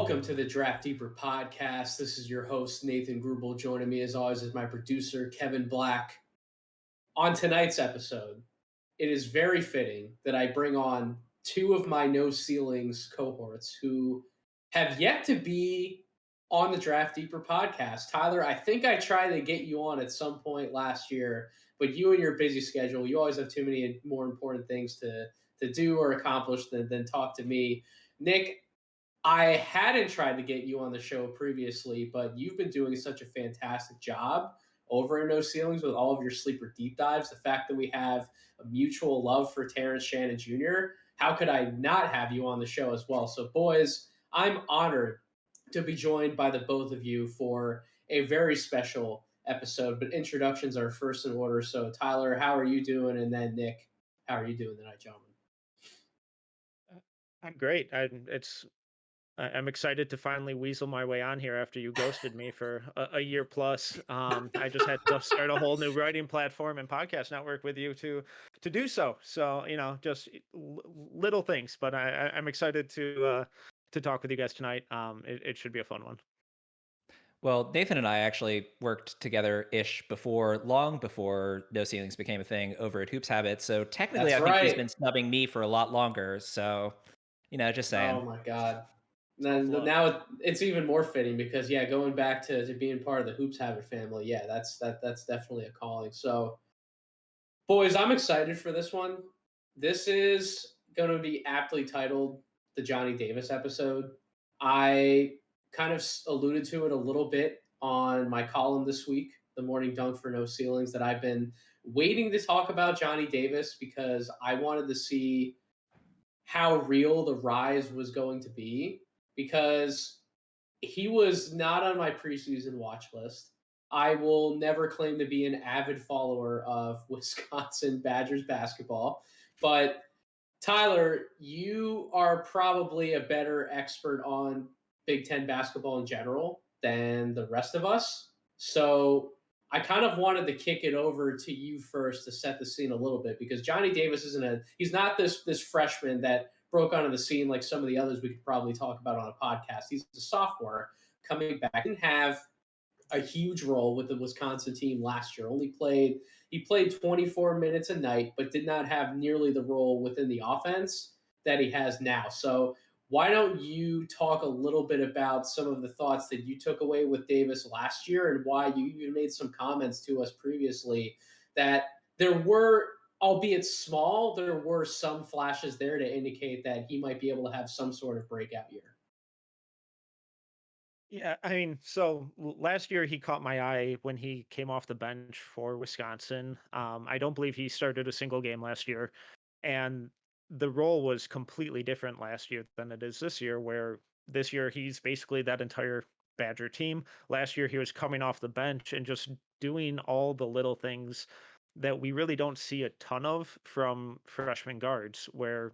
Welcome to the Draft Deeper podcast. This is your host, Nathan Grubel. Joining me, as always, is my producer, Kevin Black. On tonight's episode, it is very fitting that I bring on two of my No Ceilings cohorts who have yet to be on the Draft Deeper podcast. Tyler, I think I tried to get you on at some point last year, but you and your busy schedule, you always have too many more important things to do or accomplish than talk to me. Nick, I hadn't tried to get you on the show previously, but you've been doing such a fantastic job over in No Ceilings with all of your sleeper deep dives. The fact that we have a mutual love for Terrence Shannon Jr., how could I not have you on the show as well? So, boys, I'm honored to be joined by the both of you for a very special episode, but introductions are first in order. So, Tyler, how are you doing? And then, Nick, how are you doing tonight, gentlemen? I'm great. I'm excited to finally weasel my way on here after you ghosted me for a year plus. I just had to start a whole new writing platform and podcast network with you to do so. So just little things, but I'm excited to talk with you guys tonight. It should be a fun one. Well, Nathan and I actually worked together-ish long before No Ceilings became a thing over at Hoops Habit. So technically, That's I think he's right. been snubbing me for a lot longer. So, just saying. Oh my God. Tough Then luck. now it's even more fitting because going back to being part of the Hoops Habit family, that's definitely a calling. So, boys, I'm excited for this one. This is going to be aptly titled the Johnny Davis episode. I kind of alluded to it a little bit on my column this week, the Morning Dunk for No Ceilings, that I've been waiting to talk about Johnny Davis because I wanted to see how real the rise was going to be because he was not on my preseason watch list. I will never claim to be an avid follower of Wisconsin Badgers basketball, but Tyler, you are probably a better expert on Big Ten basketball in general than the rest of us. So I kind of wanted to kick it over to you first to set the scene a little bit because Johnny Davis he's not this freshman that broke onto the scene like some of the others we could probably talk about on a podcast. He's a sophomore coming back. Didn't have a huge role with the Wisconsin team last year. He played 24 minutes a night, but did not have nearly the role within the offense that he has now. So why don't you talk a little bit about some of the thoughts that you took away with Davis last year and why you made some comments to us previously that there were, albeit small, there were some flashes there to indicate that he might be able to have some sort of breakout year. Yeah, I mean, so last year he caught my eye when he came off the bench for Wisconsin. I don't believe he started a single game last year, and the role was completely different last year than it is this year, where this year he's basically that entire Badger team. Last year he was coming off the bench and just doing all the little things that we really don't see a ton of from freshman guards, where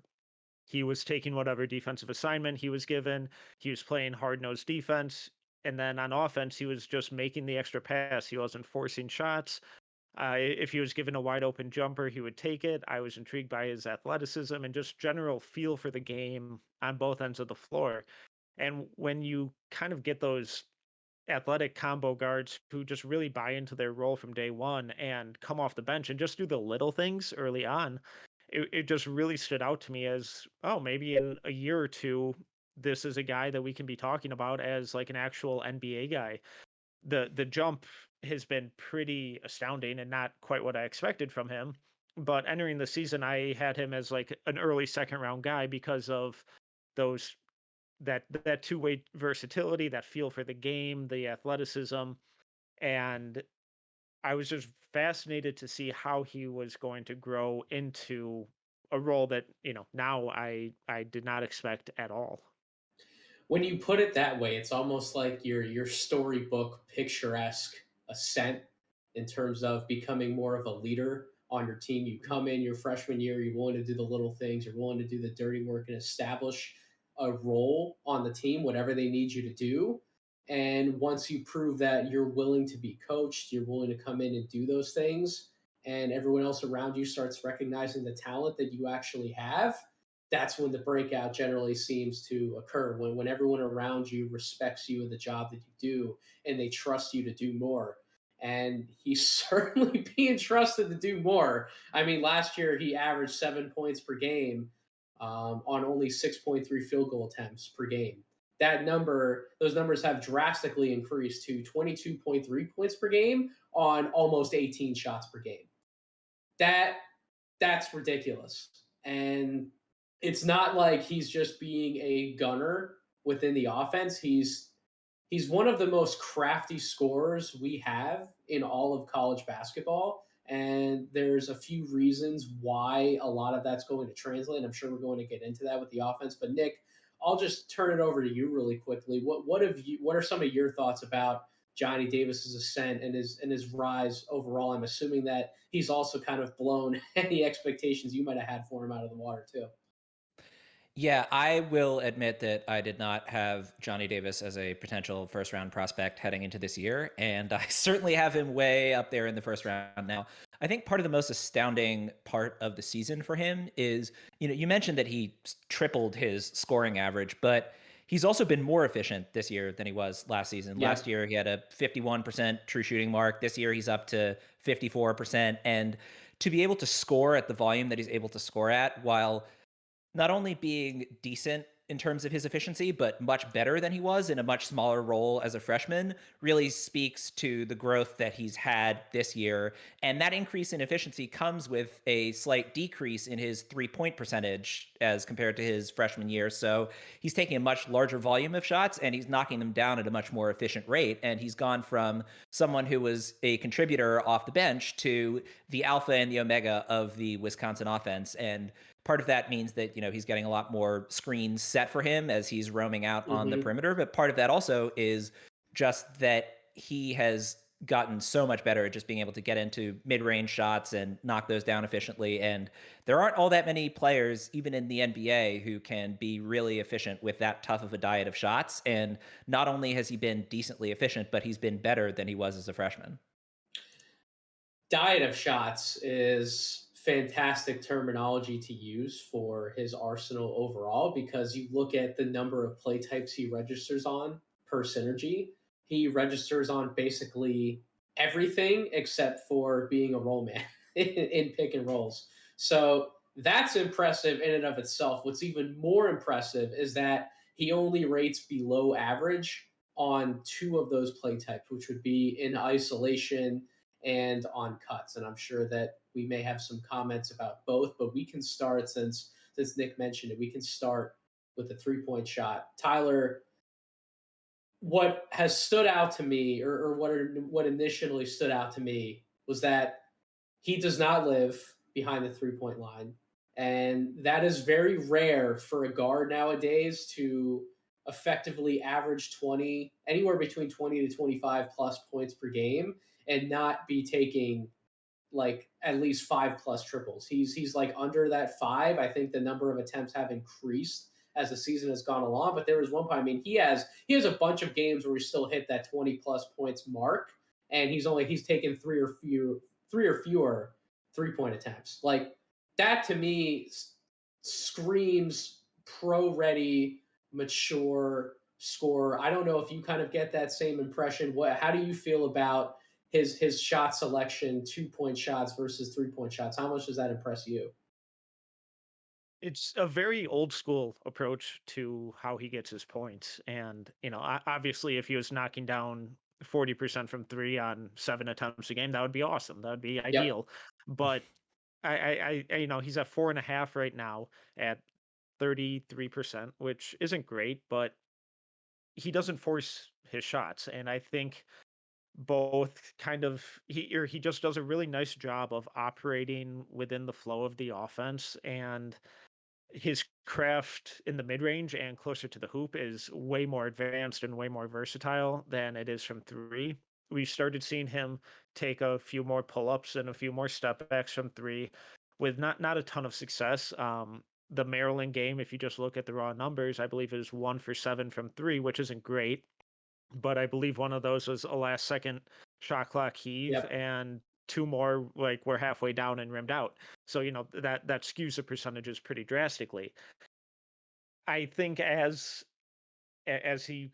he was taking whatever defensive assignment he was given. He was playing hard-nosed defense. And then on offense, he was just making the extra pass. He wasn't forcing shots. If he was given a wide open jumper, he would take it. I was intrigued by his athleticism and just general feel for the game on both ends of the floor. And when you kind of get those athletic combo guards who just really buy into their role from day one and come off the bench and just do the little things early on, it just really stood out to me as, oh, maybe in a year or two, this is a guy that we can be talking about as like an actual NBA guy. The jump has been pretty astounding and not quite what I expected from him. But entering the season, I had him as like an early second round guy because of those that two-way versatility, that feel for the game, the athleticism, and I was just fascinated to see how he was going to grow into a role that, now I did not expect at all. When you put it that way, it's almost like your storybook picturesque ascent in terms of becoming more of a leader on your team. You come in your freshman year, you're willing to do the little things, you're willing to do the dirty work and establish a role on the team, whatever they need you to do. And once you prove that you're willing to be coached, you're willing to come in and do those things, and everyone else around you starts recognizing the talent that you actually have, that's when the breakout generally seems to occur, when everyone around you respects you and the job that you do, and they trust you to do more. And he's certainly being trusted to do more. I mean, last year he averaged 7 points per game on only 6.3 field goal attempts per game. Those numbers have drastically increased to 22.3 points per game on almost 18 shots per game. That's ridiculous. And it's not like he's just being a gunner within the offense. He's one of the most crafty scorers we have in all of college basketball. And there's a few reasons why a lot of that's going to translate. I'm sure we're going to get into that with the offense. But Nick, I'll just turn it over to you really quickly. What are some of your thoughts about Johnny Davis's ascent and his rise overall? I'm assuming that he's also kind of blown any expectations you might have had for him out of the water too. Yeah, I will admit that I did not have Johnny Davis as a potential first round prospect heading into this year, and I certainly have him way up there in the first round now. I think part of the most astounding part of the season for him is, you mentioned that he tripled his scoring average, but he's also been more efficient this year than he was last season. Yeah. Last year, he had a 51% true shooting mark. This year, he's up to 54%. And to be able to score at the volume that he's able to score at while not only being decent in terms of his efficiency, but much better than he was in a much smaller role as a freshman, really speaks to the growth that he's had this year. And that increase in efficiency comes with a slight decrease in his 3-point percentage as compared to his freshman year. So he's taking a much larger volume of shots and he's knocking them down at a much more efficient rate. And he's gone from someone who was a contributor off the bench to the alpha and the omega of the Wisconsin offense. And part of that means that, he's getting a lot more screens set for him as he's roaming out on the perimeter. But part of that also is just that he has gotten so much better at just being able to get into mid-range shots and knock those down efficiently. And there aren't all that many players, even in the NBA, who can be really efficient with that tough of a diet of shots. And not only has he been decently efficient, but he's been better than he was as a freshman. Diet of shots is fantastic terminology to use for his arsenal overall, because you look at the number of play types he registers on per synergy. He registers on basically everything except for being a roll man in pick and rolls. So that's impressive in and of itself. What's even more impressive is that he only rates below average on two of those play types, which would be in isolation and on cuts. And I'm sure that we may have some comments about both, but we can start, since Nick mentioned it, we can start with the 3-point shot. Tyler, what has stood out to me, or what initially stood out to me, was that he does not live behind the 3-point line. And that is very rare for a guard nowadays to effectively average anywhere between 20 to 25 plus points per game and not be taking like at least 5+ triples. He's like under that 5. I think the number of attempts have increased as the season has gone along, but there was one point, I mean, he has a bunch of games where he still hit that 20+ points mark, and he's taken three or fewer 3-point attempts. Like, that to me screams pro ready, mature scorer. I don't know if you kind of get that same impression. How do you feel about his shot selection, 2-point shots versus 3-point shots? How much does that impress you? It's a very old school approach to how he gets his points. And, obviously, if he was knocking down 40% from three on 7 attempts a game, that would be awesome. That would be Yep. ideal. But he's at 4.5 right now at 33%, which isn't great, but he doesn't force his shots. And I think both kind of he just does a really nice job of operating within the flow of the offense, and his craft in the mid range and closer to the hoop is way more advanced and way more versatile than it is from three. We started seeing him take a few more pull ups and a few more step backs from three with not a ton of success. The Maryland game, if you just look at the raw numbers, I believe is 1 for 7 from three, which isn't great. But I believe one of those was a last second shot clock heave. Yep. And 2 more, like we're halfway down and rimmed out. So, that skews the percentages pretty drastically. I think as he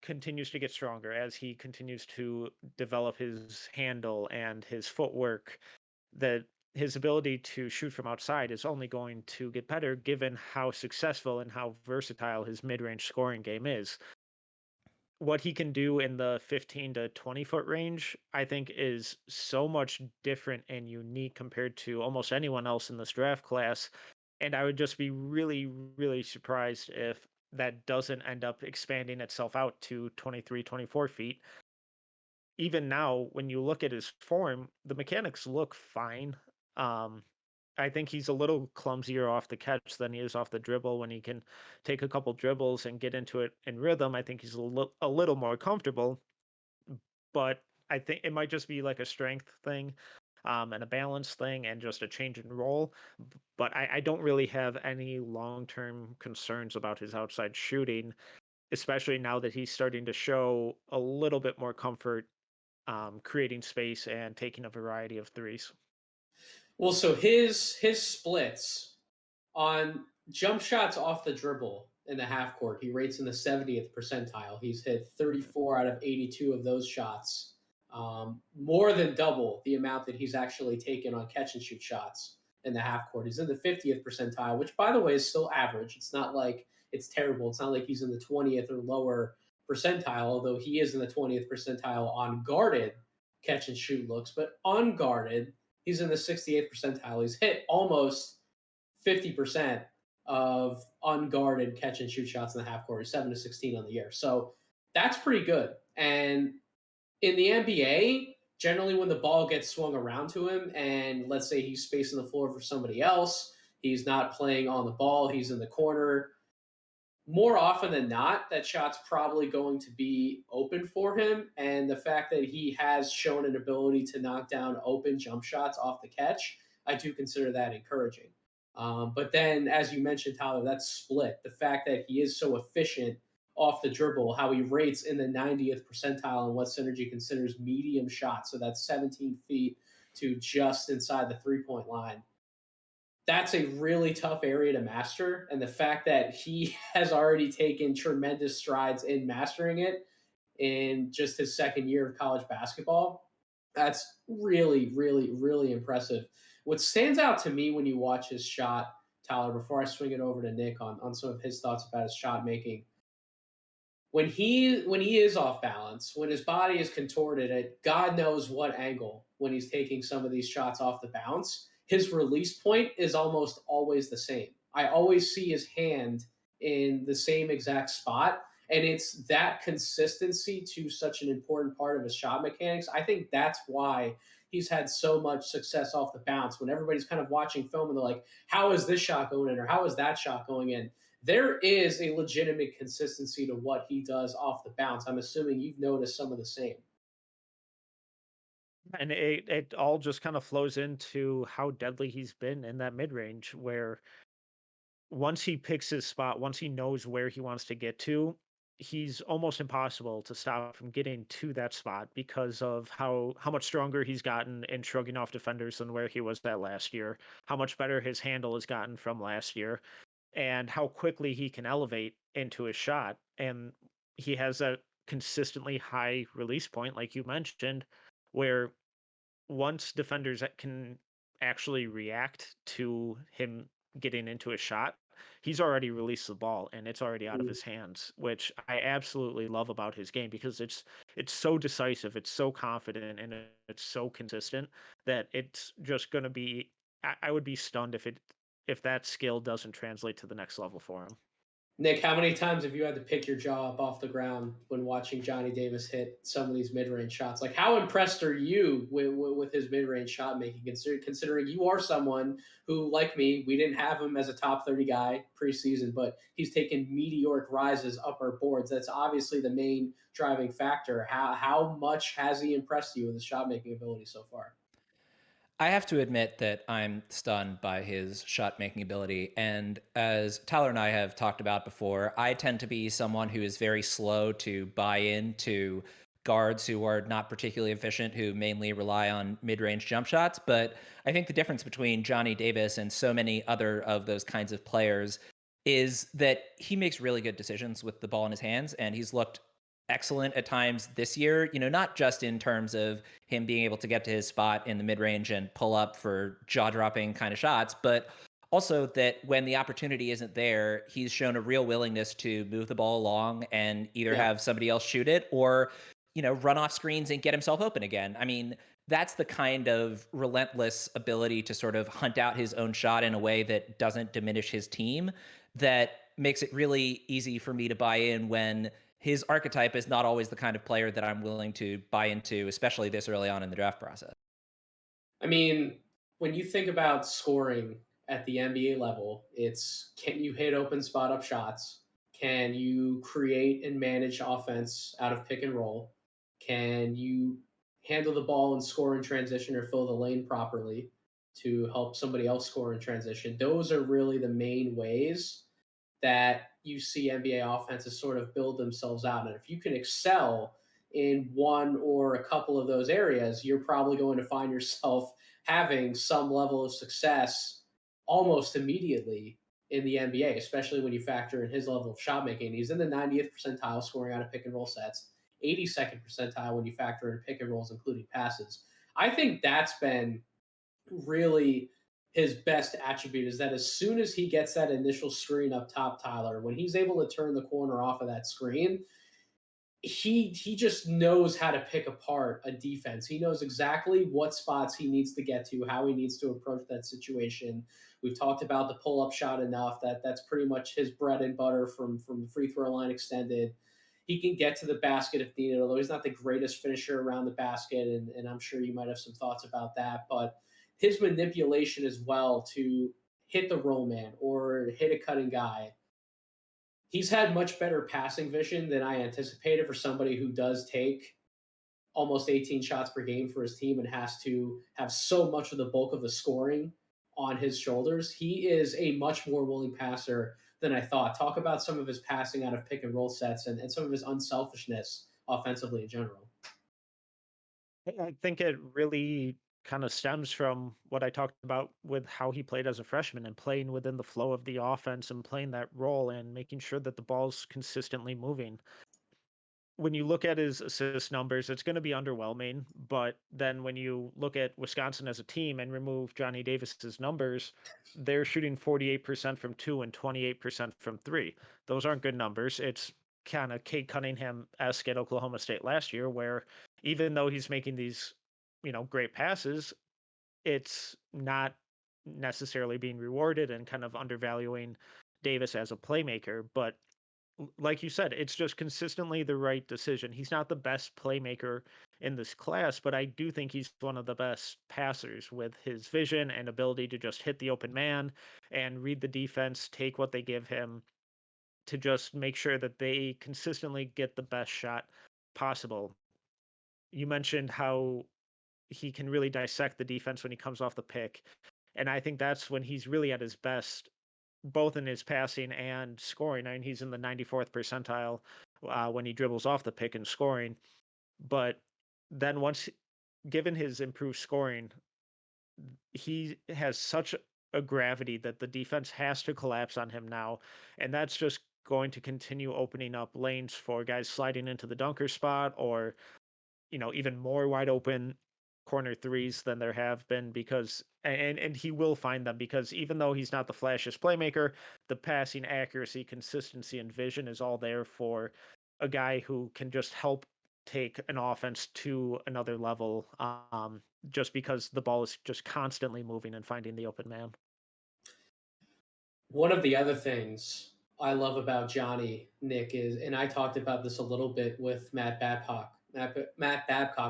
continues to get stronger, as he continues to develop his handle and his footwork, that his ability to shoot from outside is only going to get better given how successful and how versatile his mid-range scoring game is. What he can do in the 15 to 20 foot range, I think, is so much different and unique compared to almost anyone else in this draft class. And I would just be really, really surprised if that doesn't end up expanding itself out to 23, 24 feet. Even now, when you look at his form, the mechanics look fine. Um, I think he's a little clumsier off the catch than he is off the dribble. When he can take a couple dribbles and get into it in rhythm, I think he's a little more comfortable. But I think it might just be like a strength thing, and a balance thing, and just a change in role. But I don't really have any long-term concerns about his outside shooting, especially now that he's starting to show a little bit more comfort, creating space and taking a variety of threes. Well, so his splits on jump shots off the dribble in the half court, he rates in the 70th percentile. He's hit 34 out of 82 of those shots, more than double the amount that he's actually taken on catch and shoot shots in the half court. He's in the 50th percentile, which, by the way, is still average. It's not like it's terrible. It's not like he's in the 20th or lower percentile, although he is in the 20th percentile on guarded catch and shoot looks, but unguarded, he's in the 68th percentile. He's hit almost 50% of unguarded catch and shoot shots in the half court, 7 to 16 on the year. So that's pretty good. And in the NBA, generally when the ball gets swung around to him, and let's say he's spacing the floor for somebody else, he's not playing on the ball, he's in the corner. More often than not, that shot's probably going to be open for him. And the fact that he has shown an ability to knock down open jump shots off the catch, I do consider that encouraging. But then, as you mentioned, Tyler, that split, the fact that he is so efficient off the dribble, how he rates in the 90th percentile in what Synergy considers medium shots. So that's 17 feet to just inside the 3-point line. That's a really tough area to master. And the fact that he has already taken tremendous strides in mastering it in just his second year of college basketball, that's really, really, really impressive. What stands out to me when you watch his shot, Tyler, before I swing it over to Nick on some of his thoughts about his shot making, when he is off balance, when his body is contorted at God knows what angle, when he's taking some of these shots off the bounce, his release point is almost always the same. I always see his hand in the same exact spot. And it's that consistency to such an important part of his shot mechanics. I think that's why he's had so much success off the bounce. When everybody's kind of watching film and they're like, how is this shot going in? Or how is that shot going in? There is a legitimate consistency to what he does off the bounce. I'm assuming you've noticed some of the same. And it all just kind of flows into how deadly he's been in that mid range, where once he picks his spot, once he knows where he wants to get to, he's almost impossible to stop from getting to that spot because of how much stronger he's gotten in shrugging off defenders than where he was that last year, how much better his handle has gotten from last year, and how quickly he can elevate into his shot. And he has a consistently high release point, like you mentioned, where once defenders that can actually react to him getting into a shot, he's already released the ball and it's already out of his hands, which I absolutely love about his game because it's so decisive, it's so confident, and it's so consistent that it's just going to be. I would be stunned if that skill doesn't translate to the next level for him. Nick, how many times have you had to pick your jaw up off the ground when watching Johnny Davis hit some of these mid-range shots? Like, how impressed are you with his mid-range shot making, considering you are someone who, like me, we didn't have him as a top 30 guy preseason, but he's taken meteoric rises up our boards. That's obviously the main driving factor. How much has he impressed you with his shot making ability so far? I have to admit that I'm stunned by his shot making ability. And as Tyler and I have talked about before, I tend to be someone who is very slow to buy into guards who are not particularly efficient, who mainly rely on mid-range jump shots. But I think the difference between Johnny Davis and so many other of those kinds of players is that he makes really good decisions with the ball in his hands, and he's looked excellent at times this year, not just in terms of him being able to get to his spot in the mid-range and pull up for jaw-dropping kind of shots, but also that when the opportunity isn't there, he's shown a real willingness to move the ball along and either have somebody else shoot it or run off screens and get himself open again. I mean, that's the kind of relentless ability to sort of hunt out his own shot in a way that doesn't diminish his team that makes it really easy for me to buy in when his archetype is not always the kind of player that I'm willing to buy into, especially this early on in the draft process. I mean, when you think about scoring at the NBA level, it's can you hit open spot up shots? Can you create and manage offense out of pick and roll? Can you handle the ball and score in transition or fill the lane properly to help somebody else score in transition? Those are really the main ways that you see NBA offenses sort of build themselves out. And if you can excel in one or a couple of those areas, you're probably going to find yourself having some level of success almost immediately in the NBA, especially when you factor in his level of shot making. He's in the 90th percentile scoring out of pick and roll sets, 82nd percentile when you factor in pick and rolls, including passes. I think that's been really his best attribute is that as soon as he gets that initial screen up top, Tyler, when he's able to turn the corner off of that screen, he just knows how to pick apart a defense. He knows exactly what spots he needs to get to, how he needs to approach that situation. We've talked about the pull-up shot enough that's pretty much his bread and butter from the free throw line extended. He can get to the basket if needed, although he's not the greatest finisher around the basket, and I'm sure you might have some thoughts about that. But his manipulation as well to hit the roll man or hit a cutting guy, he's had much better passing vision than I anticipated for somebody who does take almost 18 shots per game for his team and has to have so much of the bulk of the scoring on his shoulders. He is a much more willing passer than I thought. Talk about some of his passing out of pick and roll sets and some of his unselfishness offensively in general. I think it really kind of stems from what I talked about with how he played as a freshman and playing within the flow of the offense and playing that role and making sure that the ball's consistently moving. When you look at his assist numbers, it's going to be underwhelming. But then when you look at Wisconsin as a team and remove Johnny Davis's numbers, they're shooting 48% from two and 28% from three. Those aren't good numbers. It's kind of Cade Cunningham-esque at Oklahoma State last year, where even though he's making these, great passes, it's not necessarily being rewarded and kind of undervaluing Davis as a playmaker. But like you said, it's just consistently the right decision. He's not the best playmaker in this class, but I do think he's one of the best passers with his vision and ability to just hit the open man and read the defense, take what they give him to just make sure that they consistently get the best shot possible. You mentioned how he can really dissect the defense when he comes off the pick. And I think that's when he's really at his best, both in his passing and scoring. I mean, he's in the 94th percentile when he dribbles off the pick and scoring. But then given his improved scoring, he has such a gravity that the defense has to collapse on him now. And that's just going to continue opening up lanes for guys sliding into the dunker spot or, even more wide open corner threes than there have been because and he will find them because even though he's not the flashiest playmaker, the passing accuracy, consistency, and vision is all there for a guy who can just help take an offense to another level just because the ball is just constantly moving and finding the open man. One of the other things I love about Johnny, Nick, is, and I talked about this a little bit with Matt Babcock,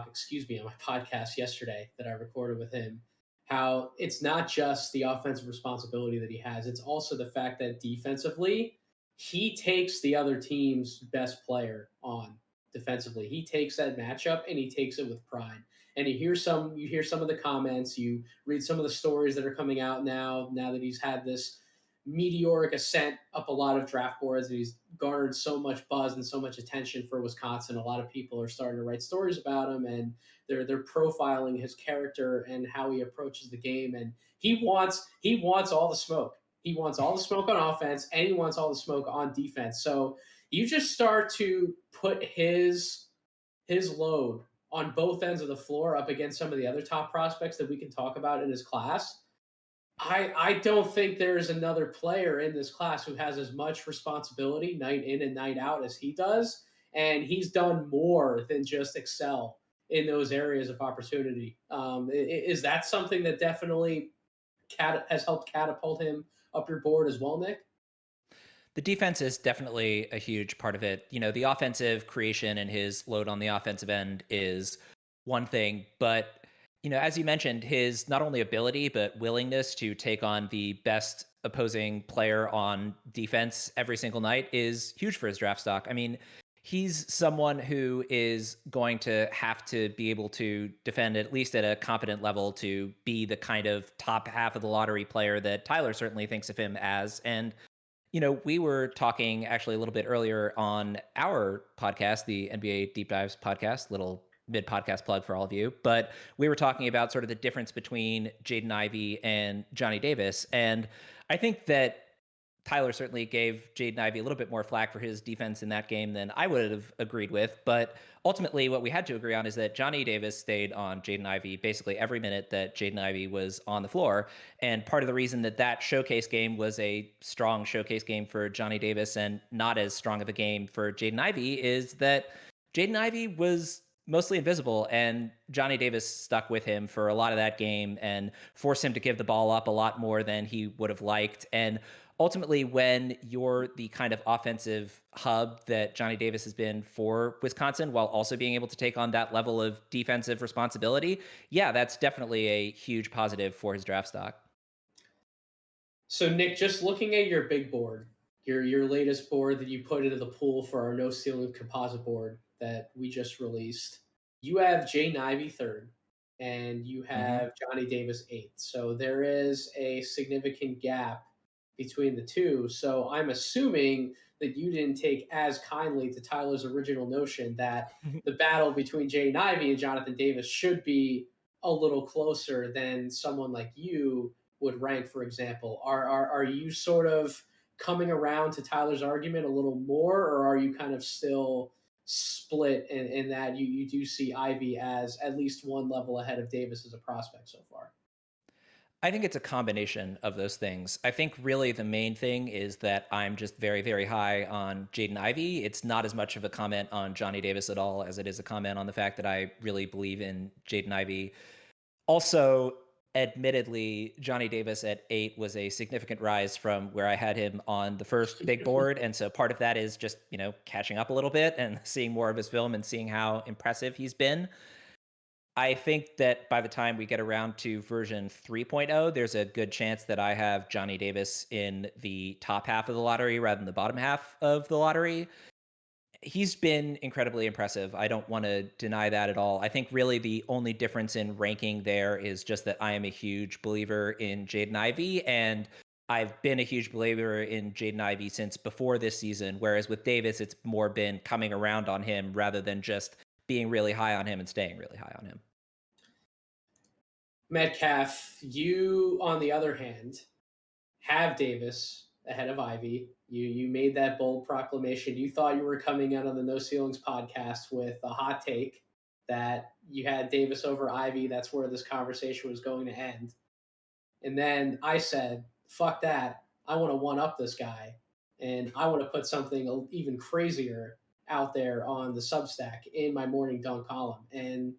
excuse me, on my podcast yesterday that I recorded with him, how it's not just the offensive responsibility that he has, it's also the fact that defensively, he takes the other team's best player on defensively. He takes that matchup and he takes it with pride. And you hear some of the comments, you read some of the stories that are coming out now that he's had this meteoric ascent up a lot of draft boards, and he's garnered so much buzz and so much attention for Wisconsin. A lot of people are starting to write stories about him, and they're profiling his character and how he approaches the game. And he wants all the smoke. He wants all the smoke on offense, and he wants all the smoke on defense. So you just start to put his load on both ends of the floor up against some of the other top prospects that we can talk about in his class. I don't think there's another player in this class who has as much responsibility night in and night out as he does. And he's done more than just excel in those areas of opportunity. Is that something that definitely has helped catapult him up your board as well, Nick? The defense is definitely a huge part of it. The offensive creation and his load on the offensive end is one thing, but as you mentioned, his not only ability but willingness to take on the best opposing player on defense every single night is huge for his draft stock. I mean, he's someone who is going to have to be able to defend at least at a competent level to be the kind of top half of the lottery player that Tyler certainly thinks of him as. And we were talking actually a little bit earlier on our podcast, the NBA Deep Dives podcast, little mid-podcast plug for all of you, but we were talking about sort of the difference between Jaden Ivey and Johnny Davis. And I think that Tyler certainly gave Jaden Ivey a little bit more flack for his defense in that game than I would have agreed with. But ultimately, what we had to agree on is that Johnny Davis stayed on Jaden Ivey basically every minute that Jaden Ivey was on the floor. And part of the reason that showcase game was a strong showcase game for Johnny Davis and not as strong of a game for Jaden Ivey is that Jaden Ivey was mostly invisible, and Johnny Davis stuck with him for a lot of that game and forced him to give the ball up a lot more than he would have liked. And ultimately, when you're the kind of offensive hub that Johnny Davis has been for Wisconsin, while also being able to take on that level of defensive responsibility, yeah, that's definitely a huge positive for his draft stock. So, Nick, just looking at your big board, your latest board that you put into the pool for our no ceiling composite board that we just released, you have Jaden Ivey third, and you have Johnny Davis eighth. So there is a significant gap between the two. So I'm assuming that you didn't take as kindly to Tyler's original notion that the battle between Jaden Ivey and Jonathan Davis should be a little closer than someone like you would rank, for example. Are you sort of coming around to Tyler's argument a little more, or are you kind of still split in that you do see Ivey as at least one level ahead of Davis as a prospect so far? I think it's a combination of those things. I think really the main thing is that I'm just very, very high on Jaden Ivey. It's not as much of a comment on Johnny Davis at all as it is a comment on the fact that I really believe in Jaden Ivey. Also, admittedly, Johnny Davis at 8 was a significant rise from where I had him on the first big board. And so part of that is just, catching up a little bit and seeing more of his film and seeing how impressive he's been. I think that by the time we get around to version 3.0, there's a good chance that I have Johnny Davis in the top half of the lottery rather than the bottom half of the lottery. He's been incredibly impressive. I don't want to deny that at all. I think really the only difference in ranking there is just that I am a huge believer in Jaden Ivey, and I've been a huge believer in Jaden Ivey since before this season, whereas with Davis, it's more been coming around on him rather than just being really high on him and staying really high on him. Metcalf, you, on the other hand, have Davis ahead of Ivey. You made that bold proclamation. You thought you were coming out on the No Ceilings podcast with a hot take that you had Davis over Ivey. That's where this conversation was going to end. And then I said, fuck that. I want to one-up this guy. And I want to put something even crazier out there on the Substack in my morning dunk column. And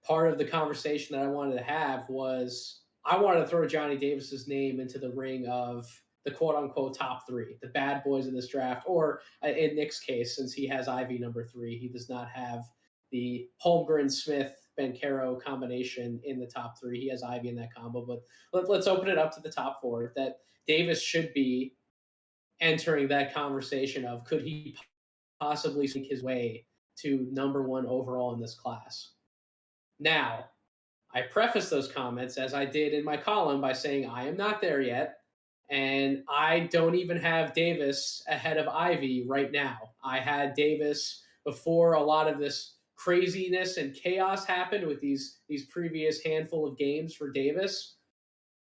part of the conversation that I wanted to have was I wanted to throw Johnny Davis's name into the ring of the quote-unquote top three, the bad boys in this draft, or in Nick's case, since he has Ivey number 3, he does not have the Holmgren-Smith-Banchero combination in the top 3. He has Ivey in that combo, but let's open it up to the top 4, that Davis should be entering that conversation of could he possibly sneak his way to number 1 overall in this class. Now, I preface those comments as I did in my column by saying I am not there yet, And I don't even have Davis ahead of Ivy right now. I had Davis before a lot of this craziness and chaos happened with these previous handful of games for Davis.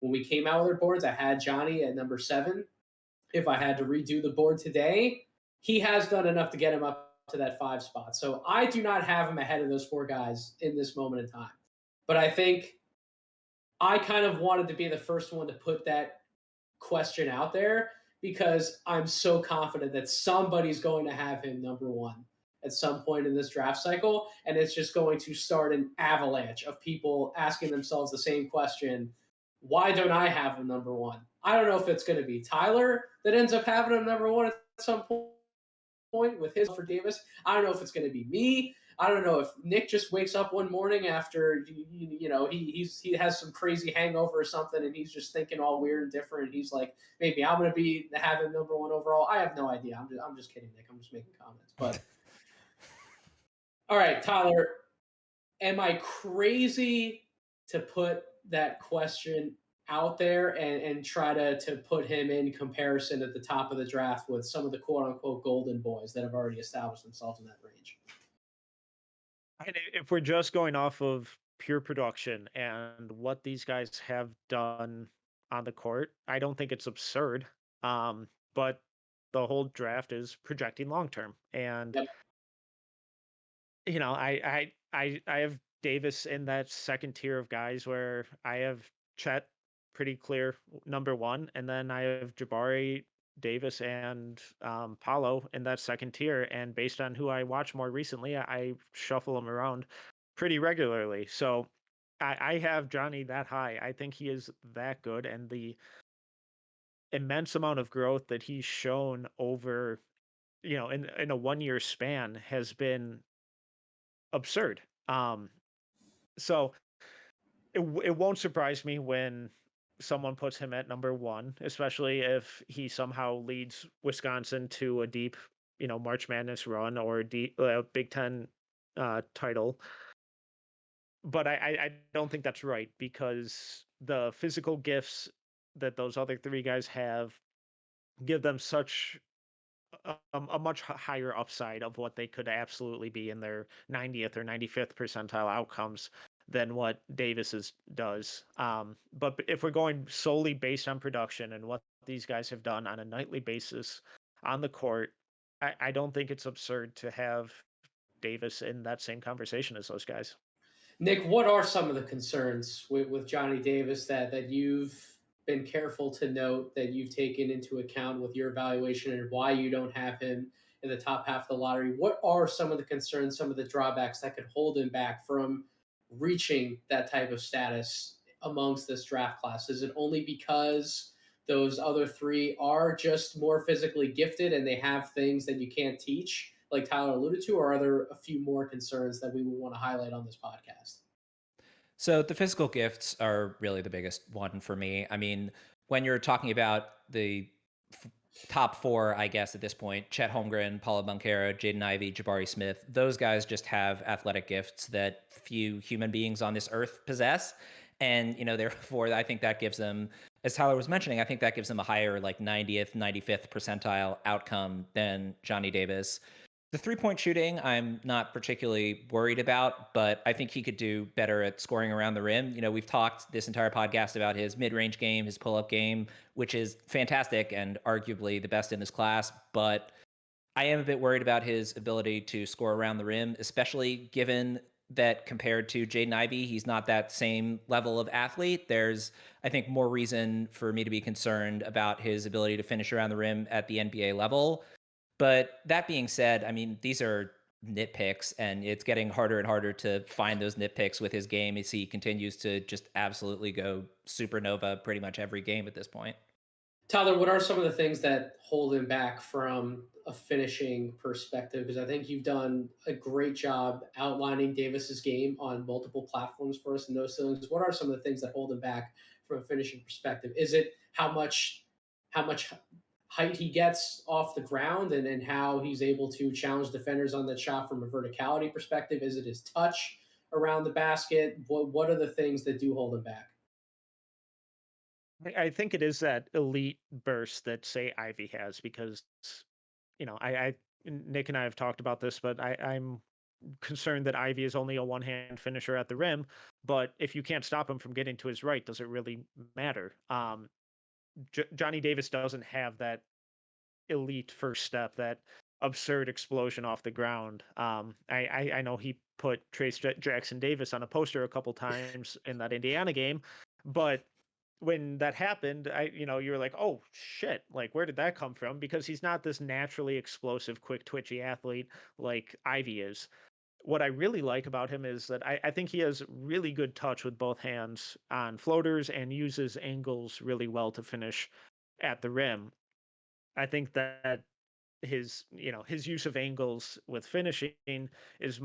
When we came out with our boards, I had Johnny at number 7. If I had to redo the board today, he has done enough to get him up to that 5 spot. So I do not have him ahead of those 4 guys in this moment in time. But I think I kind of wanted to be the first one to put that question out there because I'm so confident that somebody's going to have him number 1 at some point in this draft cycle. And it's just going to start an avalanche of people asking themselves the same question. Why don't I have him number 1? I don't know if it's going to be Tyler that ends up having him number 1 at some point with his for Davis. I don't know if it's going to be me. I don't know if Nick just wakes up one morning after he has some crazy hangover or something, and he's just thinking all weird and different. And he's like, maybe I'm going to have him number 1 overall. I have no idea. I'm just kidding, Nick. I'm just making comments. But all right, Tyler, am I crazy to put that question out there and try to put him in comparison at the top of the draft with some of the quote unquote golden boys that have already established themselves in that range? And if we're just going off of pure production and what these guys have done on the court, I don't think it's absurd. But the whole draft is projecting long term, and Yep. I have Davis in that second tier of guys where I have Chet pretty clear number 1, and then I have Jabari, Davis, and Paulo in that second tier. And based on who I watch more recently, I shuffle them around pretty regularly. So I have Johnny that high. I think he is that good, and the immense amount of growth that he's shown over, in a 1-year span has been absurd. So it won't surprise me when someone puts him at number 1, especially if he somehow leads Wisconsin to a deep, March Madness run or a deep Big Ten title. But I don't think that's right because the physical gifts that those other 3 guys have give them such a much higher upside of what they could absolutely be in their 90th or 95th percentile outcomes than what does. But if we're going solely based on production and what these guys have done on a nightly basis on the court, I don't think it's absurd to have Davis in that same conversation as those guys. Nick, what are some of the concerns with Johnny Davis that you've been careful to note that you've taken into account with your evaluation and why you don't have him in the top half of the lottery? What are some of the concerns, some of the drawbacks that could hold him back from reaching that type of status amongst this draft class? Is it only because those other 3 are just more physically gifted and they have things that you can't teach, like Tyler alluded to, or are there a few more concerns that we would want to highlight on this podcast? So the physical gifts are really the biggest one for me. I mean, when you're talking about the top 4, I guess at this point, Chet Holmgren, Paulo Banchero, Jaden Ivey, Jabari Smith, those guys just have athletic gifts that few human beings on this earth possess. And, therefore, I think that gives them, as Tyler was mentioning, I think that gives them a higher, like 90th, 95th percentile outcome than Johnny Davis. The 3-point shooting, I'm not particularly worried about, but I think he could do better at scoring around the rim. We've talked this entire podcast about his mid-range game, his pull-up game, which is fantastic and arguably the best in this class. But I am a bit worried about his ability to score around the rim, especially given that compared to Jaden Ivey, he's not that same level of athlete. There's, I think, more reason for me to be concerned about his ability to finish around the rim at the NBA level. But that being said, I mean, these are nitpicks, and it's getting harder and harder to find those nitpicks with his game as he continues to just absolutely go supernova pretty much every game at this point. Tyler, what are some of the things that hold him back from a finishing perspective? Because I think you've done a great job outlining Davis's game on multiple platforms for us in those things. What are some of the things that hold him back from a finishing perspective? Is it how much height he gets off the ground and how he's able to challenge defenders on that shot from a verticality perspective? Is it his touch around the basket? What are the things that do hold him back? I think it is that elite burst that say Ivy has because Nick and I have talked about this, but I'm concerned that Ivy is only a one-hand finisher at the rim. But if you can't stop him from getting to his right, does it really matter? Johnny Davis doesn't have that elite first step, that absurd explosion off the ground. I know he put Jackson Davis on a poster a couple times in that Indiana game, but when that happened, you were like, oh shit, like where did that come from? Because he's not this naturally explosive, quick, twitchy athlete like Ivy is. What I really like about him is that I think he has really good touch with both hands on floaters and uses angles really well to finish at the rim. I think that his use of angles with finishing is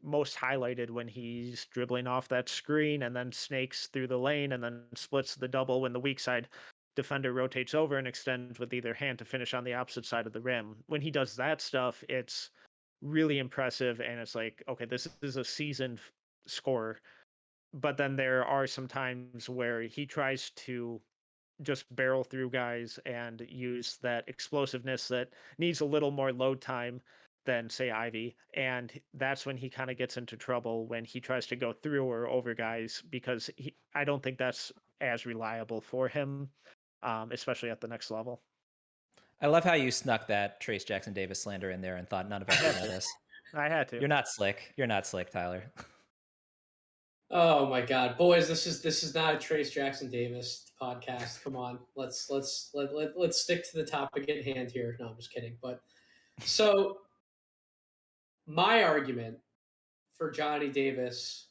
most highlighted when he's dribbling off that screen and then snakes through the lane and then splits the double when the weak side defender rotates over and extends with either hand to finish on the opposite side of the rim. When he does that stuff, it's really impressive, and it's like, okay, this is a seasoned scorer. But then there are some times where he tries to just barrel through guys and use that explosiveness that needs a little more load time than say Ivy. And that's when he kind of gets into trouble, when he tries to go through or over guys, because I don't think that's as reliable for him, especially at the next level. I love how you snuck that Trace Jackson Davis slander in there and thought none of us would know this. I had to. You're not slick. You're not slick, Tyler. Oh my God, boys! This is not a Trace Jackson Davis podcast. Come on, let's stick to the topic at hand here. No, I'm just kidding. But so my argument for Johnny Davis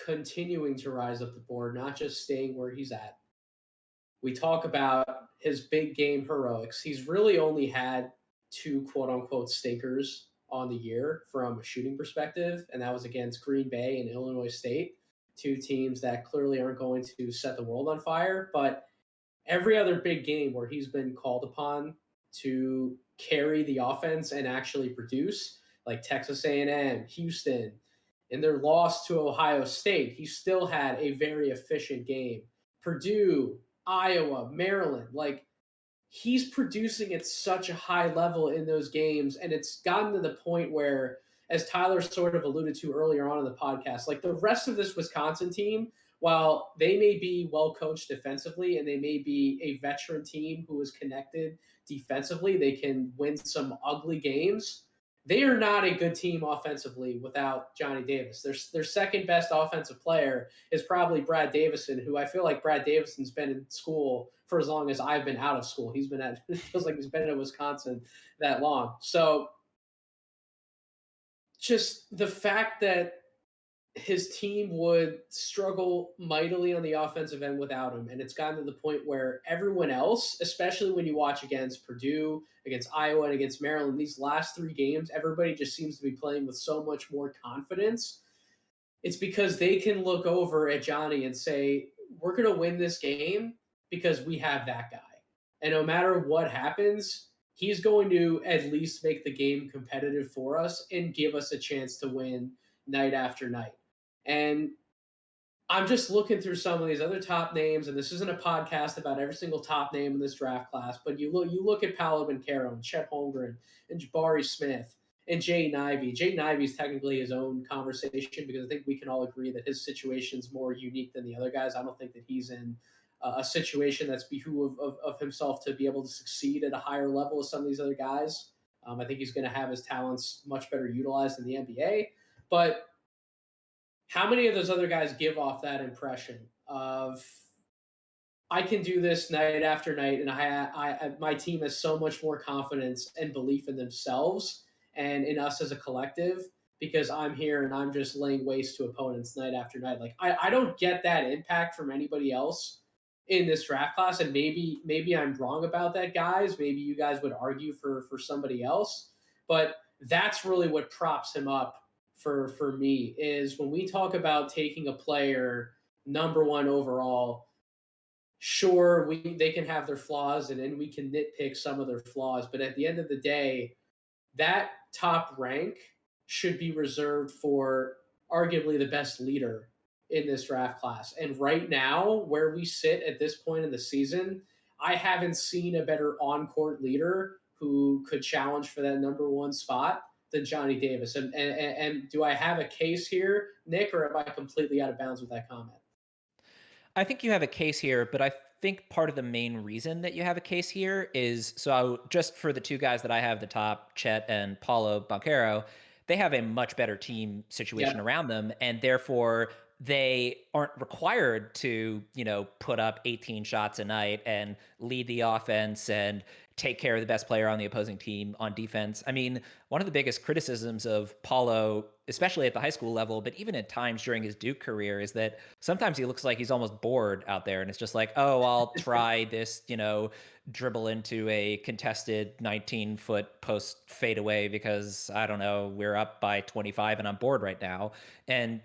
continuing to rise up the board, not just staying where he's at. We talk about his big game heroics. He's really only had two quote unquote stinkers on the year from a shooting perspective, and that was against Green Bay and Illinois State, two teams that clearly aren't going to set the world on fire. But every other big game where he's been called upon to carry the offense and actually produce, like Texas A&M, Houston, in their loss to Ohio State, he still had a very efficient game. Purdue, Iowa, Maryland, like he's producing at such a high level in those games. And it's gotten to the point where, as Tyler sort of alluded to earlier on in the podcast, like the rest of this Wisconsin team, while they may be well coached defensively and they may be a veteran team who is connected defensively, they can win some ugly games. They are not a good team offensively without Johnny Davis. Their second best offensive player is probably Brad Davison, who I feel like Brad Davison's been in school for as long as I've been out of school. He's been at, it feels like he's been in Wisconsin that long. So just the fact that his team would struggle mightily on the offensive end without him. And it's gotten to the point where everyone else, especially when you watch against Purdue, against Iowa, and against Maryland, these last three games, everybody just seems to be playing with so much more confidence. It's because they can look over at Johnny and say, we're going to win this game because we have that guy. And no matter what happens, he's going to at least make the game competitive for us and give us a chance to win night after night. And I'm just looking through some of these other top names, and this isn't a podcast about every single top name in this draft class, but you look at Paolo Banchero and Chet Holmgren and Jabari Smith and Jaden Ivey. Jaden Ivey is technically his own conversation because I think we can all agree that his situation is more unique than the other guys. I don't think that he's in a situation that's behoove of himself to be able to succeed at a higher level as some of these other guys. I think he's going to have his talents much better utilized in the NBA. But how many of those other guys give off that impression of, I can do this night after night, and my team has so much more confidence and belief in themselves and in us as a collective because I'm here and I'm just laying waste to opponents night after night. Like I don't get that impact from anybody else in this draft class, and maybe I'm wrong about that, guys. Maybe you guys would argue for somebody else, but that's really what props him up for me, is when we talk about taking a player number one overall. Sure, they can have their flaws and we can nitpick some of their flaws, but at the end of the day, that top rank should be reserved for arguably the best leader in this draft class. And right now, where we sit at this point in the season, I haven't seen a better on court leader who could challenge for that number one spot than Johnny Davis. And do I have a case here, Nick, or am I completely out of bounds with that comment? I think you have a case here, but I think part of the main reason that you have a case here is so just for the two guys that I have at the top, Chet and Paulo Banchero, they have a much better team situation Yep. around them, and therefore they aren't required to, put up 18 shots a night and lead the offense and take care of the best player on the opposing team on defense. I mean, one of the biggest criticisms of Paulo, especially at the high school level, but even at times during his Duke career, is that sometimes he looks like he's almost bored out there. And it's just like, oh, I'll try this, dribble into a contested 19-foot post fadeaway because I don't know, we're up by 25 and I'm bored right now. And,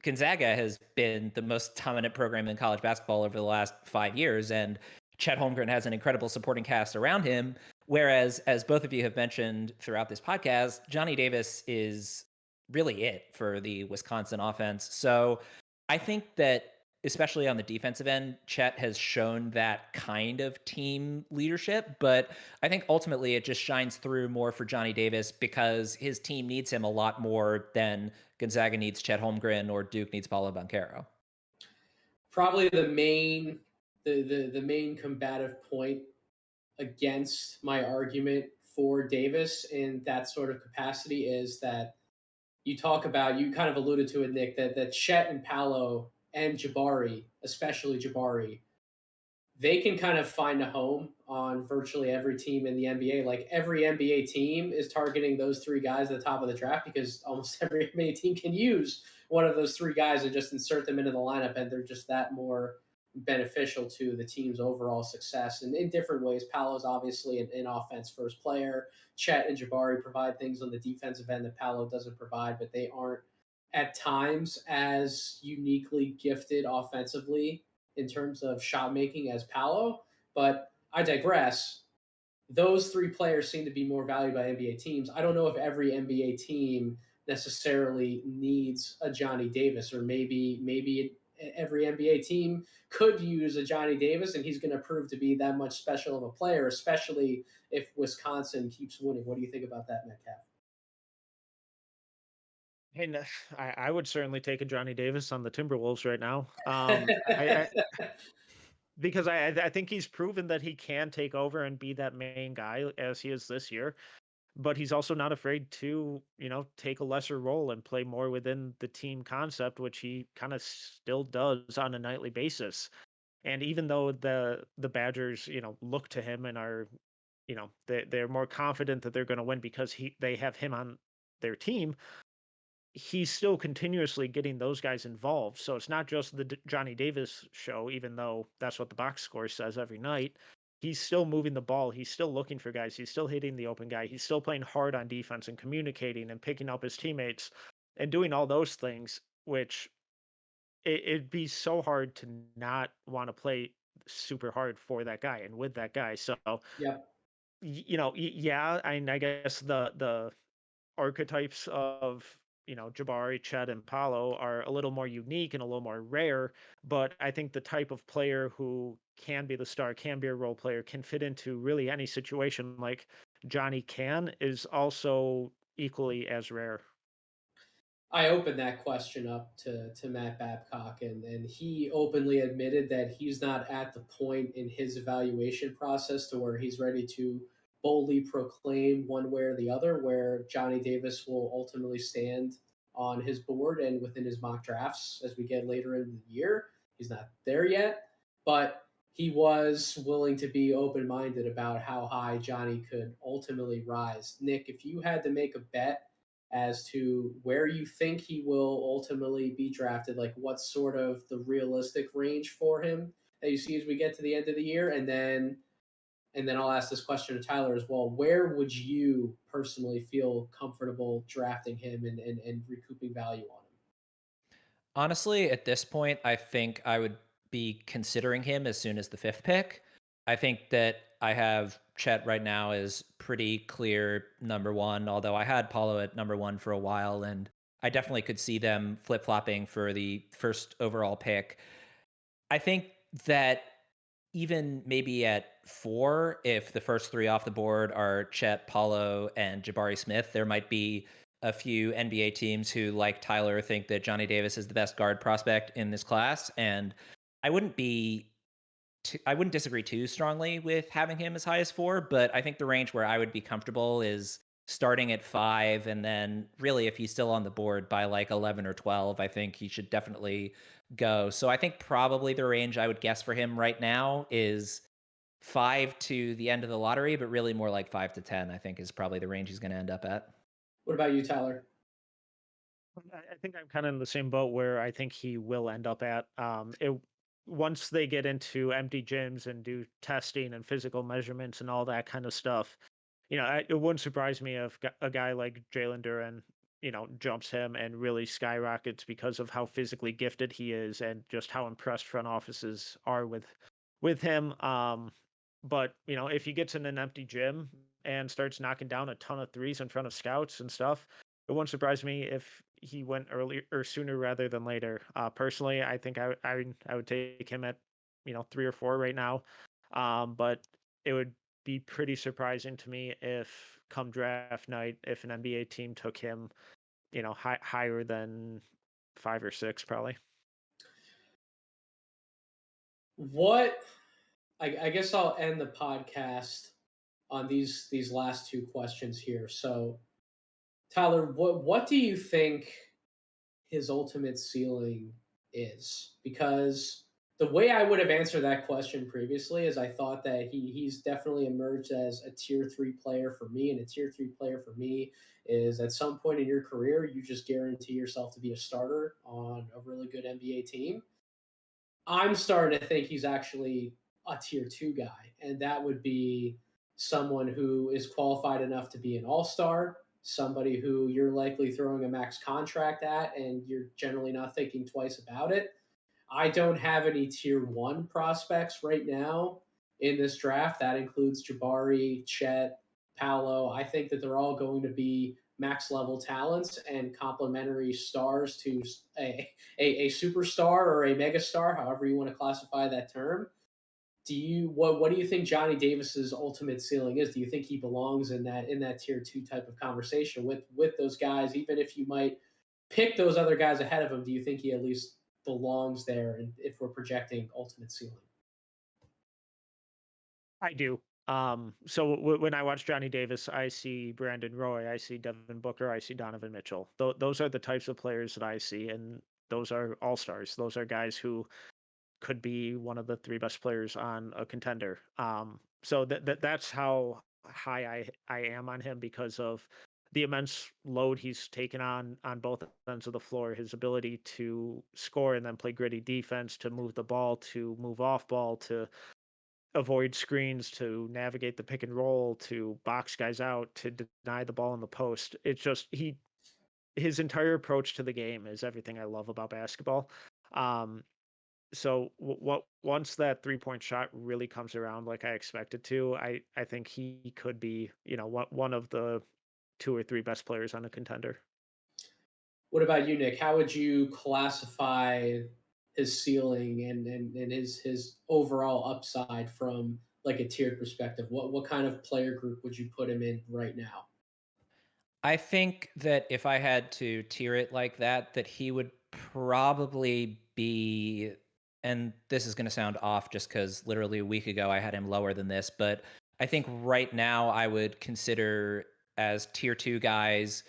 Gonzaga has been the most dominant program in college basketball over the last 5 years. And Chet Holmgren has an incredible supporting cast around him. Whereas, as both of you have mentioned throughout this podcast, Johnny Davis is really it for the Wisconsin offense. So I think that, especially on the defensive end, Chet has shown that kind of team leadership. But I think ultimately it just shines through more for Johnny Davis because his team needs him a lot more than Gonzaga needs Chet Holmgren or Duke needs Paulo Banchero. Probably the main combative point against my argument for Davis in that sort of capacity is that you kind of alluded to it, Nick, that Chet and Paolo and Jabari, especially Jabari, they can kind of find a home on virtually every team in the NBA. Like every NBA team is targeting those three guys at the top of the draft because almost every NBA team can use one of those three guys and just insert them into the lineup, and they're just that more beneficial to the team's overall success. And in different ways, Paolo's obviously an offense first player. Chet and Jabari provide things on the defensive end that Paolo doesn't provide, but they aren't at times as uniquely gifted offensively in terms of shot making as Paolo. But I digress. Those three players seem to be more valued by NBA teams. I don't know if every NBA team necessarily needs a Johnny Davis, or maybe every NBA team could use a Johnny Davis, and he's going to prove to be that much special of a player, especially if Wisconsin keeps winning. What do you think about that, Metcalf? And I would certainly take a Johnny Davis on the Timberwolves right now. I because I think he's proven that he can take over and be that main guy as he is this year. But he's also not afraid to, take a lesser role and play more within the team concept, which he kind of still does on a nightly basis. And even though the Badgers, look to him and are, they're more confident that they're going to win because they have him on their team, he's still continuously getting those guys involved. So it's not just the Johnny Davis show, even though that's what the box score says every night. He's still moving the ball. He's still looking for guys. He's still hitting the open guy. He's still playing hard on defense and communicating and picking up his teammates and doing all those things, which it'd be so hard to not want to play super hard for that guy and with that guy. So, Yep. yeah, I guess the archetypes of Jabari, Chet, and Paolo are a little more unique and a little more rare. But I think the type of player who can be the star, can be a role player, can fit into really any situation like Johnny can is also equally as rare. I opened that question up to Matt Babcock, and he openly admitted that he's not at the point in his evaluation process to where he's ready to boldly proclaim one way or the other where Johnny Davis will ultimately stand on his board and within his mock drafts as we get later in the year. He's not there yet, but he was willing to be open minded about how high Johnny could ultimately rise. Nick, if you had to make a bet as to where you think he will ultimately be drafted, like what's sort of the realistic range for him that you see as we get to the end of the year, and then I'll ask this question to Tyler as well. Where would you personally feel comfortable drafting him and recouping value on him? Honestly, at this point, I think I would be considering him as soon as the fifth pick. I think that I have Chet right now as pretty clear number one, although I had Paulo at number one for a while. And I definitely could see them flip-flopping for the first overall pick. I think that even maybe at 4, if the first 3 off the board are Chet, Paulo, and Jabari Smith, there might be a few NBA teams who, like Tyler, think that Johnny Davis is the best guard prospect in this class, and I wouldn't be I wouldn't disagree too strongly with having him as high as 4, but I think the range where I would be comfortable is starting at 5, and then really if he's still on the board by like 11 or 12, I think he should definitely go. So I think probably the range I would guess for him right now is 5 to the end of the lottery, but really more like 5 to 10, I think is probably the range he's going to end up at. What about you, Tyler? I think I'm kind of in the same boat where I think he will end up at. Once they get into empty gyms and do testing and physical measurements and all that kind of stuff, it wouldn't surprise me if a guy like Jalen Duren, jumps him and really skyrockets because of how physically gifted he is and just how impressed front offices are with him. But if he gets in an empty gym and starts knocking down a ton of threes in front of scouts and stuff, it wouldn't surprise me if he went earlier or sooner rather than later. Personally, I think I would take him at 3 or 4 right now, but it would be pretty surprising to me if come draft night, if an NBA team took him, higher than 5 or 6, probably. What I guess I'll end the podcast on these last 2 questions here. So, Tyler, what do you think his ultimate ceiling is? Because the way I would have answered that question previously is I thought that he's definitely emerged as a tier 3 player for me, and a tier 3 player for me is at some point in your career you just guarantee yourself to be a starter on a really good NBA team. I'm starting to think he's actually a tier 2 guy, and that would be someone who is qualified enough to be an all-star, somebody who you're likely throwing a max contract at and you're generally not thinking twice about it. I don't have any tier 1 prospects right now in this draft. That includes Jabari, Chet, Paolo. I think that they're all going to be max level talents and complementary stars to a superstar or a megastar, however you want to classify that term. What do you think Johnny Davis's ultimate ceiling is? Do you think he belongs in that tier 2 type of conversation with those guys, even if you might pick those other guys ahead of him? Do you think he at least belongs there, and if we're projecting ultimate ceiling? I do. So when I watch Johnny Davis, I see Brandon Roy, I see Devin Booker, I see Donovan Mitchell. Those are the types of players that I see, and those are all stars. Those are guys who could be one of the 3 best players on a contender. So that's how high I am on him because of the immense load he's taken on both ends of the floor, his ability to score and then play gritty defense, to move the ball, to move off ball, to avoid screens, to navigate the pick and roll, to box guys out, to deny the ball in the post. It's just his entire approach to the game is everything I love about basketball. Um, so what once that 3-point shot really comes around like I expect it to, I think he could be, one of the 2 or 3 best players on a contender. What about you, Nick? How would you classify his ceiling and his overall upside from like a tiered perspective? What kind of player group would you put him in right now? I think that if I had to tier it like that, that he would probably be, and this is going to sound off just because literally a week ago I had him lower than this, but I think right now I would consider as tier 2 guys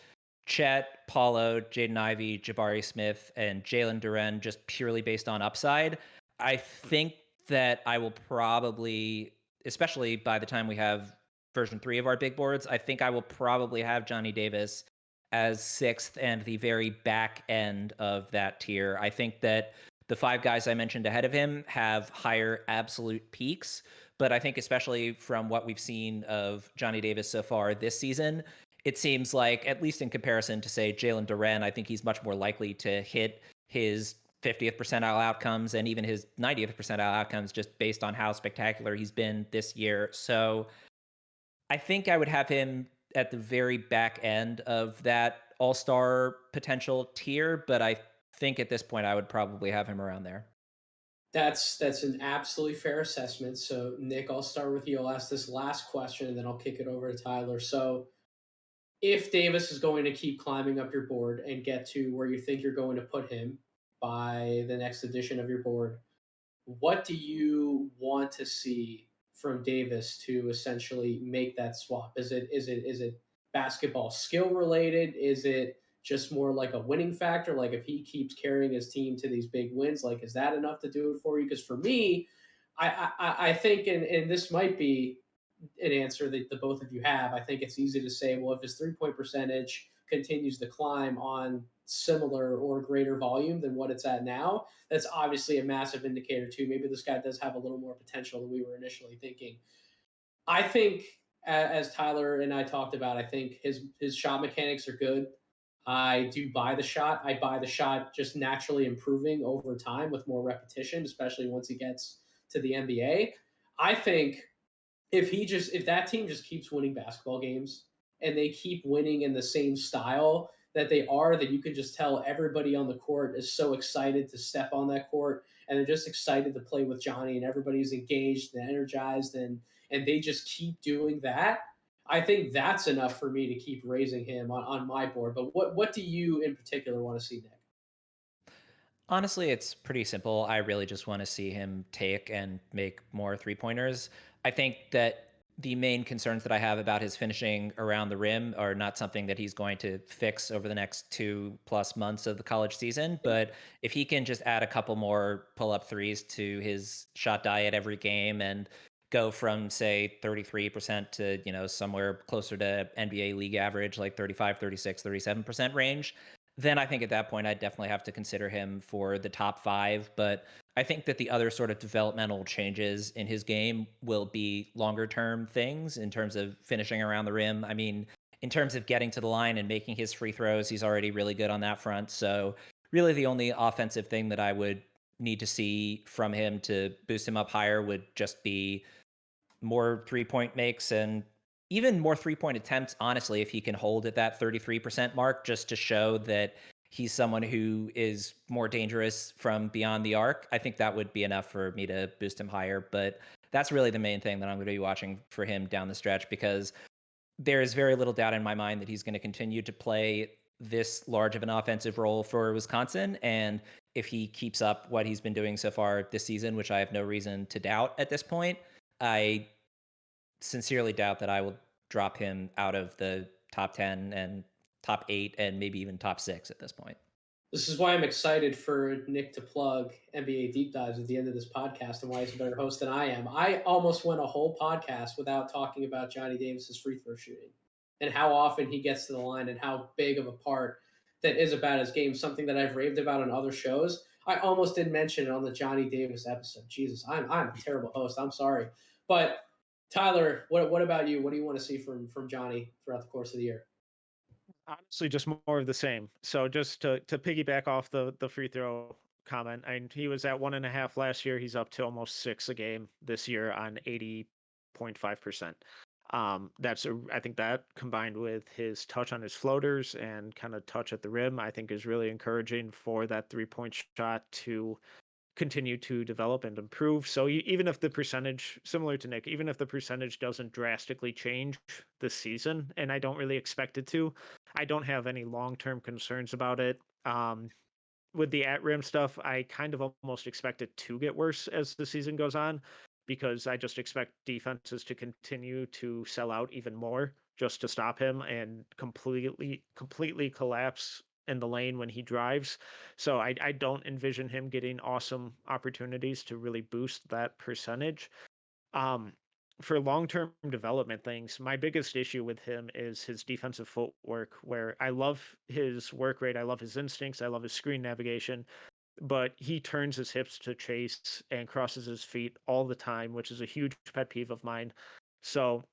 Chet, Paulo, Jaden Ivey, Jabari Smith, and Jalen Duren, just purely based on upside. I think that I will probably, especially by the time we have version 3 of our big boards, I think I will probably have Johnny Davis as 6th and the very back end of that tier. I think that the 5 guys I mentioned ahead of him have higher absolute peaks, but I think especially from what we've seen of Johnny Davis so far this season, it seems like, at least in comparison to, say, Jalen Duren, I think he's much more likely to hit his 50th percentile outcomes and even his 90th percentile outcomes just based on how spectacular he's been this year. So I think I would have him at the very back end of that all-star potential tier, but I think at this point I would probably have him around there. That's an absolutely fair assessment. So, Nick, I'll start with you. I'll ask this last question, and then I'll kick it over to Tyler. So, if Davis is going to keep climbing up your board and get to where you think you're going to put him by the next edition of your board, what do you want to see from Davis to essentially make that swap? Is it basketball skill related? Is it just more like a winning factor? Like if he keeps carrying his team to these big wins, like is that enough to do it for you? Because for me, I think, and this might be an answer that the both of you have. I think it's easy to say, well, if his 3 point percentage continues to climb on similar or greater volume than what it's at now, that's obviously a massive indicator too. Maybe this guy does have a little more potential than we were initially thinking. I think, as Tyler and I talked about, I think his shot mechanics are good. I do buy the shot. I buy the shot just naturally improving over time with more repetition, especially once he gets to the NBA. I think if that team just keeps winning basketball games and they keep winning in the same style that they are, that you can just tell everybody on the court is so excited to step on that court and they're just excited to play with Johnny and everybody's engaged and energized and they just keep doing that. I think that's enough for me to keep raising him on my board. But what do you in particular want to see, Nick? Honestly, it's pretty simple. I really just want to see him take and make more three pointers. I think that the main concerns that I have about his finishing around the rim are not something that he's going to fix over the next 2+ months of the college season. But if he can just add a couple more pull up threes to his shot diet every game and go from, say, 33% to, somewhere closer to NBA league average, like 35, 36, 37% range, then I think at that point I'd definitely have to consider him for the top five. But I think that the other sort of developmental changes in his game will be longer term things in terms of finishing around the rim. I mean, in terms of getting to the line and making his free throws, he's already really good on that front. So, really, the only offensive thing that I would need to see from him to boost him up higher would just be more 3 point makes and even more 3 point attempts, honestly, if he can hold at that 33% mark, just to show that he's someone who is more dangerous from beyond the arc. I think that would be enough for me to boost him higher. But that's really the main thing that I'm going to be watching for him down the stretch, because there is very little doubt in my mind that he's going to continue to play this large of an offensive role for Wisconsin. And if he keeps up what he's been doing so far this season, which I have no reason to doubt at this point, I sincerely doubt that I will drop him out of the top 10 and top 8 and maybe even top 6 at this point. This is why I'm excited for Nick to plug NBA Deep Dives at the end of this podcast and why he's a better host than I am. I almost went a whole podcast without talking about Johnny Davis's free throw shooting and how often he gets to the line and how big of a part that is about his game, something that I've raved about on other shows. I almost didn't mention it on the Johnny Davis episode. Jesus, I'm a terrible host. I'm sorry. But Tyler, what about you? What do you want to see from Johnny throughout the course of the year? Honestly, just more of the same. So just to piggyback off the free throw comment, and he was at 1.5 last year. He's up to almost 6 a game this year on 80.5%. I think that combined with his touch on his floaters and kind of touch at the rim, I think is really encouraging for that 3 point shot to continue to develop and improve. So even if the percentage, similar to Nick, even if the percentage doesn't drastically change this season, and I don't really expect it to, I don't have any long-term concerns about it. With the at rim stuff, I kind of almost expect it to get worse as the season goes on, because I just expect defenses to continue to sell out even more just to stop him and completely collapse in the lane when he drives. So I don't envision him getting awesome opportunities to really boost that percentage. Um, for long-term development things, my biggest issue with him is his defensive footwork, where I love his work rate, I love his instincts, I love his screen navigation, but he turns his hips to chase and crosses his feet all the time, which is a huge pet peeve of mine. So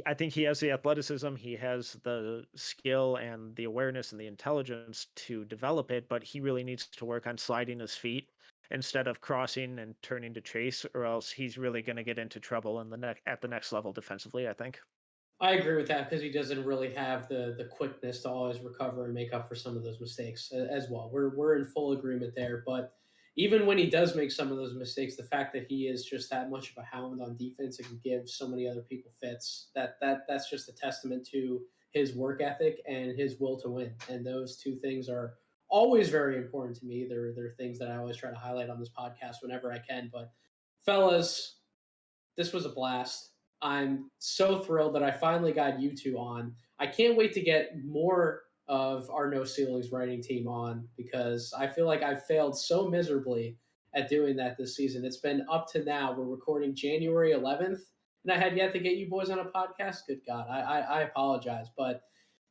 I think he has the athleticism, he has the skill and the awareness and the intelligence to develop it, but he really needs to work on sliding his feet instead of crossing and turning to chase, or else he's really going to get into trouble in at the next level defensively, I think. I agree with that because he doesn't really have the quickness to always recover and make up for some of those mistakes as well. We're in full agreement there. But even when he does make some of those mistakes, the fact that he is just that much of a hound on defense and can give so many other people fits, that's just a testament to his work ethic and his will to win. And those two things are always very important to me. They're things that I always try to highlight on this podcast whenever I can. But fellas, this was a blast. I'm so thrilled that I finally got you two on. I can't wait to get more of our No Ceilings writing team on because I feel like I've failed so miserably at doing that this season. It's been up to now. We're recording January 11th, and I had yet to get you boys on a podcast. Good God, I apologize, but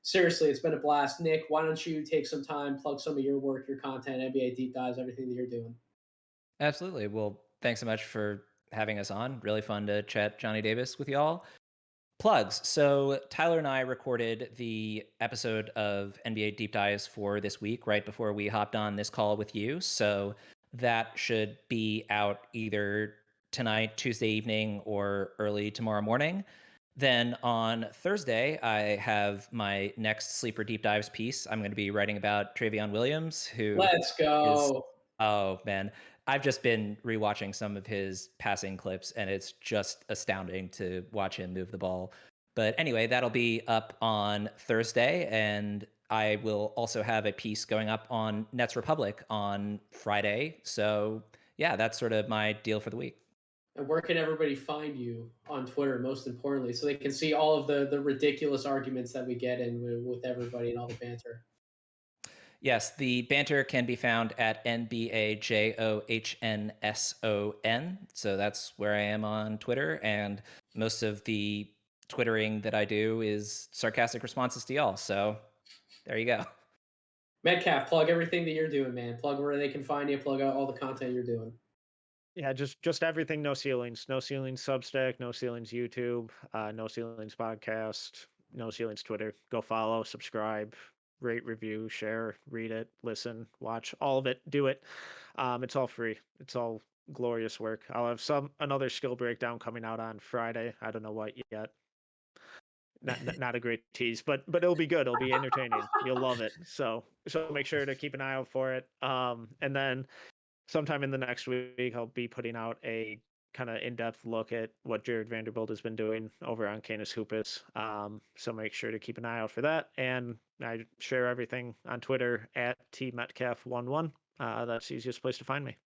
seriously, it's been a blast. Nick, why don't you take some time, plug some of your work, your content, NBA deep dives, everything that you're doing? Absolutely. Well, thanks so much for having us on. Really fun to chat Johnny Davis with y'all. Plugs. So Tyler and I recorded the episode of NBA Deep Dives for this week right before we hopped on this call with you. So that should be out either tonight, Tuesday evening, or early tomorrow morning. Then on Thursday, I have my next Sleeper Deep Dives piece. I'm going to be writing about Travion Williams, who Let's is, go. oh man, I've just been rewatching some of his passing clips, and it's just astounding to watch him move the ball. But anyway, that'll be up on Thursday, and I will also have a piece going up on Nets Republic on Friday. So yeah, that's sort of my deal for the week. And where can everybody find you on Twitter, most importantly, so they can see all of the ridiculous arguments that we get in with everybody and all the banter? Yes, the banter can be found at NBAJOHNSON. So that's where I am on Twitter. And most of the Twittering that I do is sarcastic responses to y'all. So there you go. Metcalf, plug everything that you're doing, man. Plug where they can find you, plug out all the content you're doing. Yeah, just everything. No Ceilings, No Ceilings Substack, No Ceilings YouTube, No Ceilings podcast, No Ceilings Twitter. Go follow, subscribe, rate, review, share, read it, listen, watch, all of it. Do it. It's all free. It's all glorious work. I'll have another skill breakdown coming out on Friday. I don't know what yet. Not a great tease, but it'll be good. It'll be entertaining. You'll love it. So make sure to keep an eye out for it. And then sometime in the next week, I'll be putting out a kind of in-depth look at what Jared Vanderbilt has been doing over on Canis Hoopus. So make sure to keep an eye out for that. And I share everything on Twitter at tmetcalf11. That's the easiest place to find me.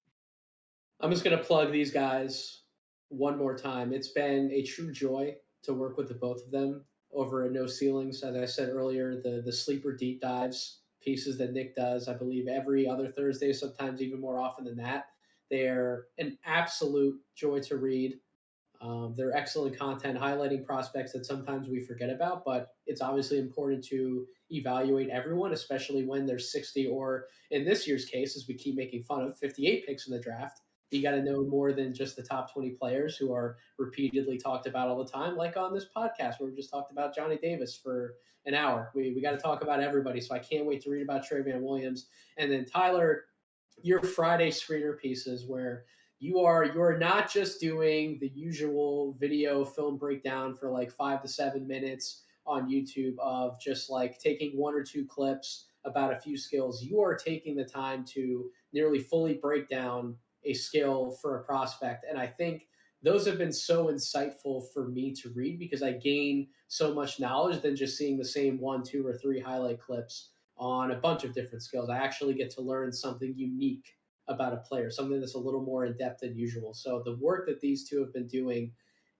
I'm just going to plug these guys one more time. It's been a true joy to work with the both of them over at No Ceilings. As I said earlier, the sleeper deep dives pieces that Nick does, I believe every other Thursday, sometimes even more often than that. They're an absolute joy to read. They're excellent content highlighting prospects that sometimes we forget about, but it's obviously important to evaluate everyone, especially when there's 60 or, in this year's case, as we keep making fun of, 58 picks in the draft. You got to know more than just the top 20 players who are repeatedly talked about all the time, like on this podcast where we just talked about Johnny Davis for an hour. We got to talk about everybody. So I can't wait to read about Travion Williams. And then Tyler, your Friday screener pieces where you're not just doing the usual video film breakdown for like 5 to 7 minutes on YouTube of just like taking one or two clips about a few skills. You are taking the time to nearly fully break down a skill for a prospect. And I think those have been so insightful for me to read because I gain so much knowledge than just seeing the same one, two, or three highlight clips on a bunch of different skills. I actually get to learn something unique about a player, something that's a little more in depth than usual. So the work that these two have been doing,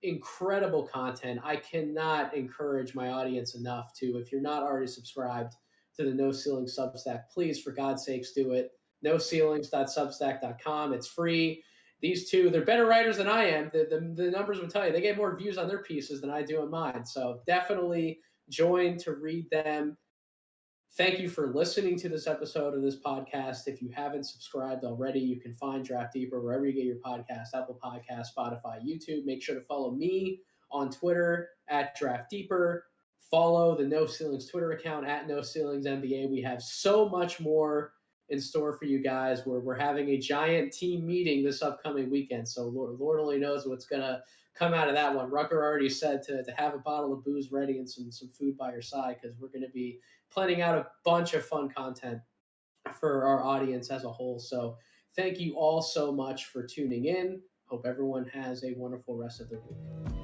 incredible content. I cannot encourage my audience enough to, if you're not already subscribed to the No Ceiling Substack, please, for God's sakes, do it. NoCeilings.substack.com. It's free. These two, they're better writers than I am. The numbers would tell you they get more views on their pieces than I do on mine. So definitely join to read them. Thank you for listening to this episode of this podcast. If you haven't subscribed already, you can find Draft Deeper wherever you get your podcast, Apple Podcasts, Spotify, YouTube. Make sure to follow me on Twitter at Draft Deeper. Follow the No Ceilings Twitter account at No Ceilings NBA. We have so much more in store for you guys. We're having a giant team meeting this upcoming weekend, so Lord only knows what's gonna come out of that one. Rucker already said to have a bottle of booze ready and some food by your side, because we're going to be planning out a bunch of fun content for our audience as a whole. So thank you all so much for tuning in. Hope everyone has a wonderful rest of their week.